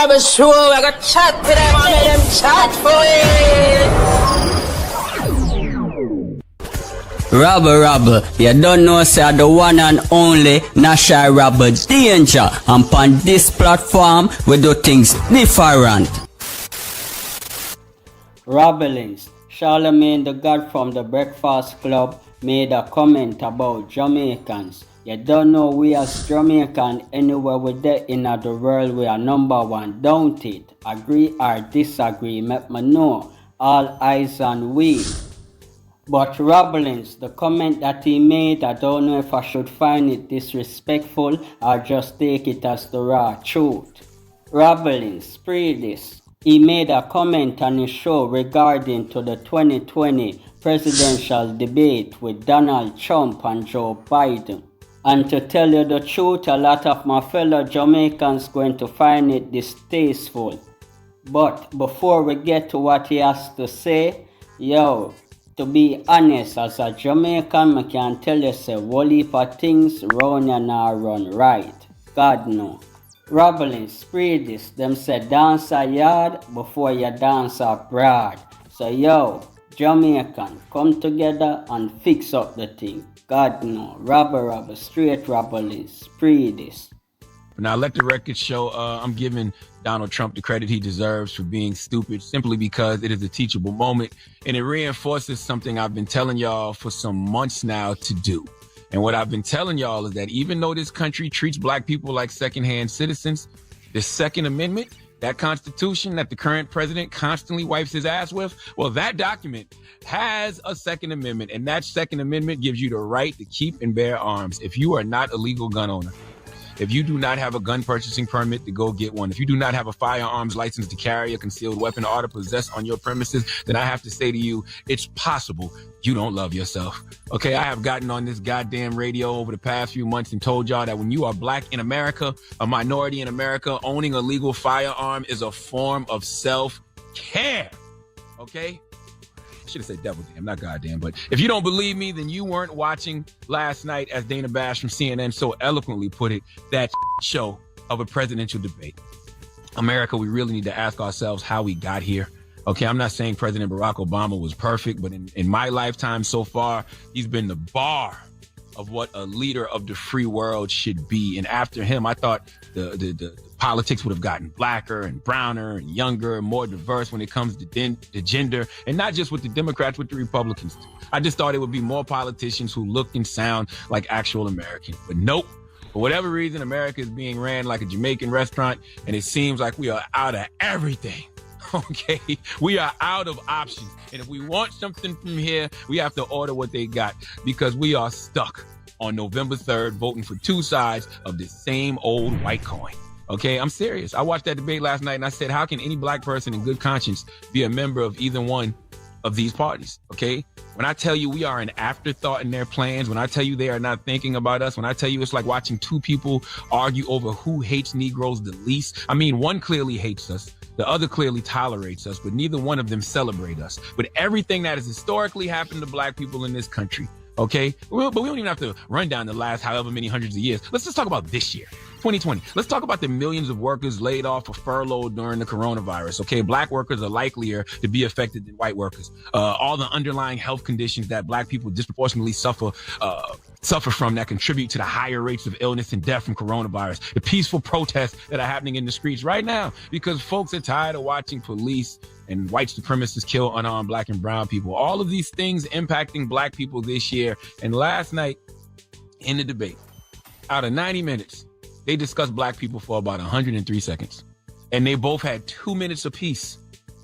Rabble show, I got chat to them and make them chat for it. Rabble, you don't know, sir, the one and only National Rabble Danger. And on this platform, we do things different. Rabblings, Charlamagne, the god from the Breakfast Club, made a comment about Jamaicans. You don't know we as Jamaican anywhere we there in the world we are number one, don't it? Agree or disagree, make me know. All eyes on we. But Rabblings, the comment that he made, I don't know if I should find it disrespectful or just take it as the raw truth. Rabblings, spread this. He made a comment on his show regarding to the 2020 presidential debate with Donald Trump and Joe Biden. And to tell you the truth, a lot of my fellow Jamaicans going to find it distasteful. But before we get to what he has to say, yo, to be honest, as a Jamaican, I can tell you say whole heap of things round and not run right. God no. Rabble, spread this. Them say dance a yard before you dance abroad. So yo, Jamaican, come together and fix up the thing. God no. Rabble, straight Rabble, spread this. Now let the record show I'm giving Donald Trump the credit he deserves for being stupid simply because it is a teachable moment and it reinforces something I've been telling y'all for some months now to do. And what I've been telling y'all is that even though this country treats black people like secondhand citizens, the Second Amendment, that Constitution that the current president constantly wipes his ass with, well, that document has a Second Amendment, and that Second Amendment gives you the right to keep and bear arms if you are not a legal gun owner. If you do not have a gun purchasing permit to go get one, if you do not have a firearms license to carry a concealed weapon or to possess on your premises, then I have to say to you, it's possible you don't love yourself. Okay, I have gotten on this goddamn radio over the past few months and told y'all that when you are black in America, a minority in America, owning a legal firearm is a form of self-care. Okay? I should have said devil damn, not goddamn. But if you don't believe me, then you weren't watching last night, as Dana Bash from CNN so eloquently put it, that show of a presidential debate. America, we really need to ask ourselves how we got here. Okay, I'm not saying President Barack Obama was perfect, but in my lifetime so far, he's been the bar of what a leader of the free world should be. And after him, I thought the politics would have gotten blacker and browner and younger and more diverse when it comes to gender, and not just with the Democrats, with the Republicans. I just thought it would be more politicians who look and sound like actual Americans. But nope. For whatever reason, America is being ran like a Jamaican restaurant, and it seems like we are out of everything. Okay, we are out of options. And if we want something from here, we have to order what they got, because we are stuck on November 3rd voting for two sides of the same old white coin. Okay, I'm serious. I watched that debate last night and I said, how can any black person in good conscience be a member of either one of these parties? Okay, when I tell you we are an afterthought in their plans, when I tell you they are not thinking about us, when I tell you it's like watching two people argue over who hates Negroes the least. I mean, one clearly hates us. The other clearly tolerates us, but neither one of them celebrate us. But everything that has historically happened to black people in this country, okay? But we don't even have to run down the last however many hundreds of years. Let's just talk about this year, 2020. Let's talk about the millions of workers laid off or furloughed during the coronavirus, okay? Black workers are likelier to be affected than white workers. All the underlying health conditions that black people disproportionately suffer from that contribute to the higher rates of illness and death from coronavirus. The peaceful protests that are happening in the streets right now because folks are tired of watching police and white supremacists kill unarmed black and brown people. All of these things impacting black people this year. And last night in the debate, out of 90 minutes, they discussed black people for about 103 seconds. And they both had 2 minutes apiece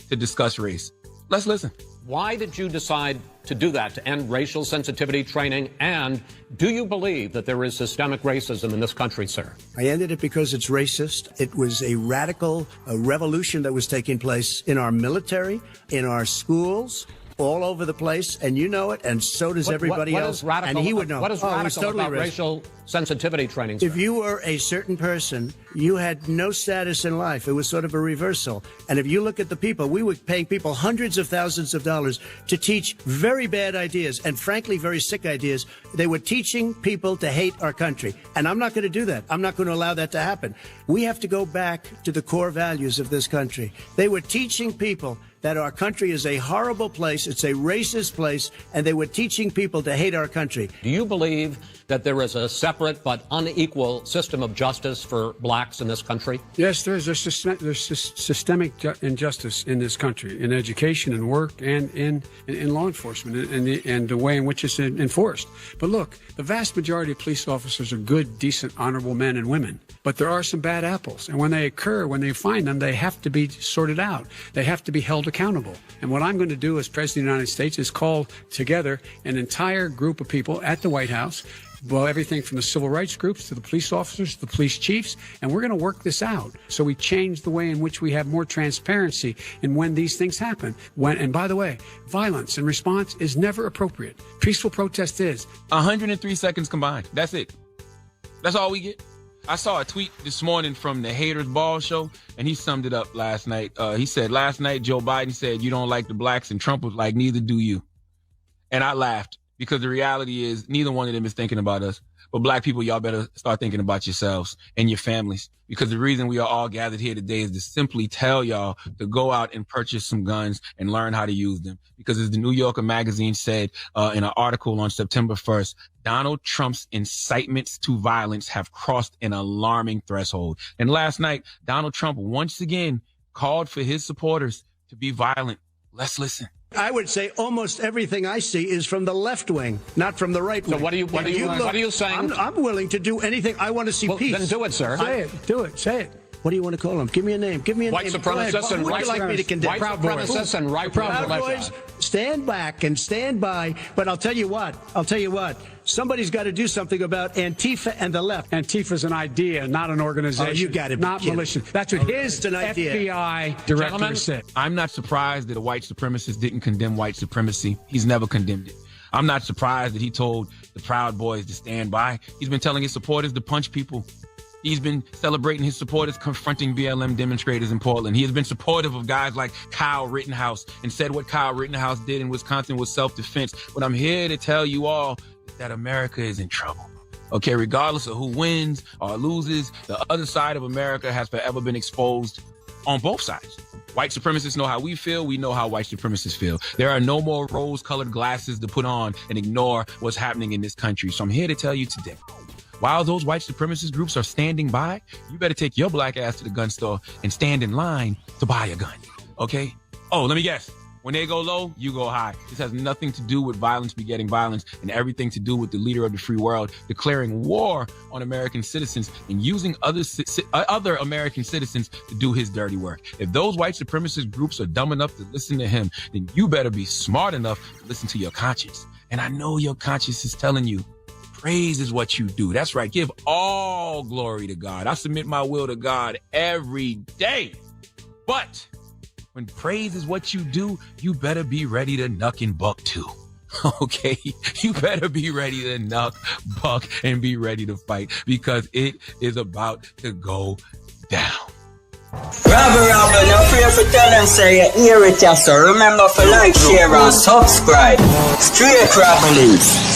to discuss race. Let's listen. Why did you decide to do that, to end racial sensitivity training? And do you believe that there is systemic racism in this country, sir? I ended it because it's racist. It was a radical revolution that was taking place in our military, in our schools, all over the place, and you know it, and so does everybody what else. is radical, and he would know. What is radical totally about racial sensitivity training, sir? If you were a certain person, you had no status in life. It was sort of a reversal. And if you look at the people, we were paying people hundreds of thousands of dollars to teach very bad ideas and, frankly, very sick ideas. They were teaching people to hate our country. And I'm not going to do that. I'm not going to allow that to happen. We have to go back to the core values of this country. They were teaching people that our country is a horrible place, it's a racist place, and they were teaching people to hate our country. Do you believe that there is a separate but unequal system of justice for blacks in this country? Yes, there's systemic injustice in this country, in education and work and in law enforcement and the way in which it's enforced. But look, the vast majority of police officers are good, decent, honorable men and women. But there are some bad apples. And when they occur, when they find them, they have to be sorted out. They have to be held accountable. And what I'm going to do as President of the United States is call together an entire group of people at the White House, well, everything from the civil rights groups to the police officers, to the police chiefs, and we're going to work this out. So we change the way in which we have more transparency in when these things happen. And by the way, violence in response is never appropriate. Peaceful protest is. 103 seconds combined. That's it. That's all we get. I saw a tweet this morning from the Haters Ball show, and he summed it up last night. He said, last night, Joe Biden said, you don't like the blacks, and Trump was like, neither do you. And I laughed because the reality is neither one of them is thinking about us. But black people, y'all better start thinking about yourselves and your families, because the reason we are all gathered here today is to simply tell y'all to go out and purchase some guns and learn how to use them. Because as the New Yorker magazine said in an article on September 1st, Donald Trump's incitements to violence have crossed an alarming threshold. And last night, Donald Trump once again called for his supporters to be violent. Let's listen. I would say almost everything I see is from the left wing, not from the right wing. So what are you saying? I'm willing to do anything. I want to see peace. Then do it, sir. Say it. Do it. Say it. What do you want to call them? Give me a name. Give me a White name. supremacists and Who would you like me to condemn? White supremacists and right Proud Boys, stand back and stand by. But I'll tell you what. Somebody's got to do something about Antifa and the left. Antifa's an idea, not an organization. Oh, you got to be not kidding. militia. That's what his FBI director said. I'm not surprised that a white supremacist didn't condemn white supremacy. He's never condemned it. I'm not surprised that he told the Proud Boys to stand by. He's been telling his supporters to punch people. He's been celebrating his supporters confronting BLM demonstrators in Portland. He has been supportive of guys like Kyle Rittenhouse and said what Kyle Rittenhouse did in Wisconsin was self-defense. But I'm here to tell you all that America is in trouble. Okay, regardless of who wins or loses, the other side of America has forever been exposed on both sides. White supremacists know how we feel. We know how white supremacists feel. There are no more rose-colored glasses to put on and ignore what's happening in this country. So I'm here to tell you today, while those white supremacist groups are standing by, you better take your black ass to the gun store and stand in line to buy a gun. Okay? Oh, let me guess. When they go low, you go high. This has nothing to do with violence begetting violence and everything to do with the leader of the free world declaring war on American citizens and using other American citizens to do his dirty work. If those white supremacist groups are dumb enough to listen to him, then you better be smart enough to listen to your conscience. And I know your conscience is telling you, praise is what you do. That's right. Give all glory to God. I submit my will to God every day. But when praise is what you do, you better be ready to knuck and buck too. Okay? You better be ready to knuck, buck, and be ready to fight because it is about to go down. Rabble, no fear for tell them say you hear it, so remember to like, share, and subscribe. Straight Rabble.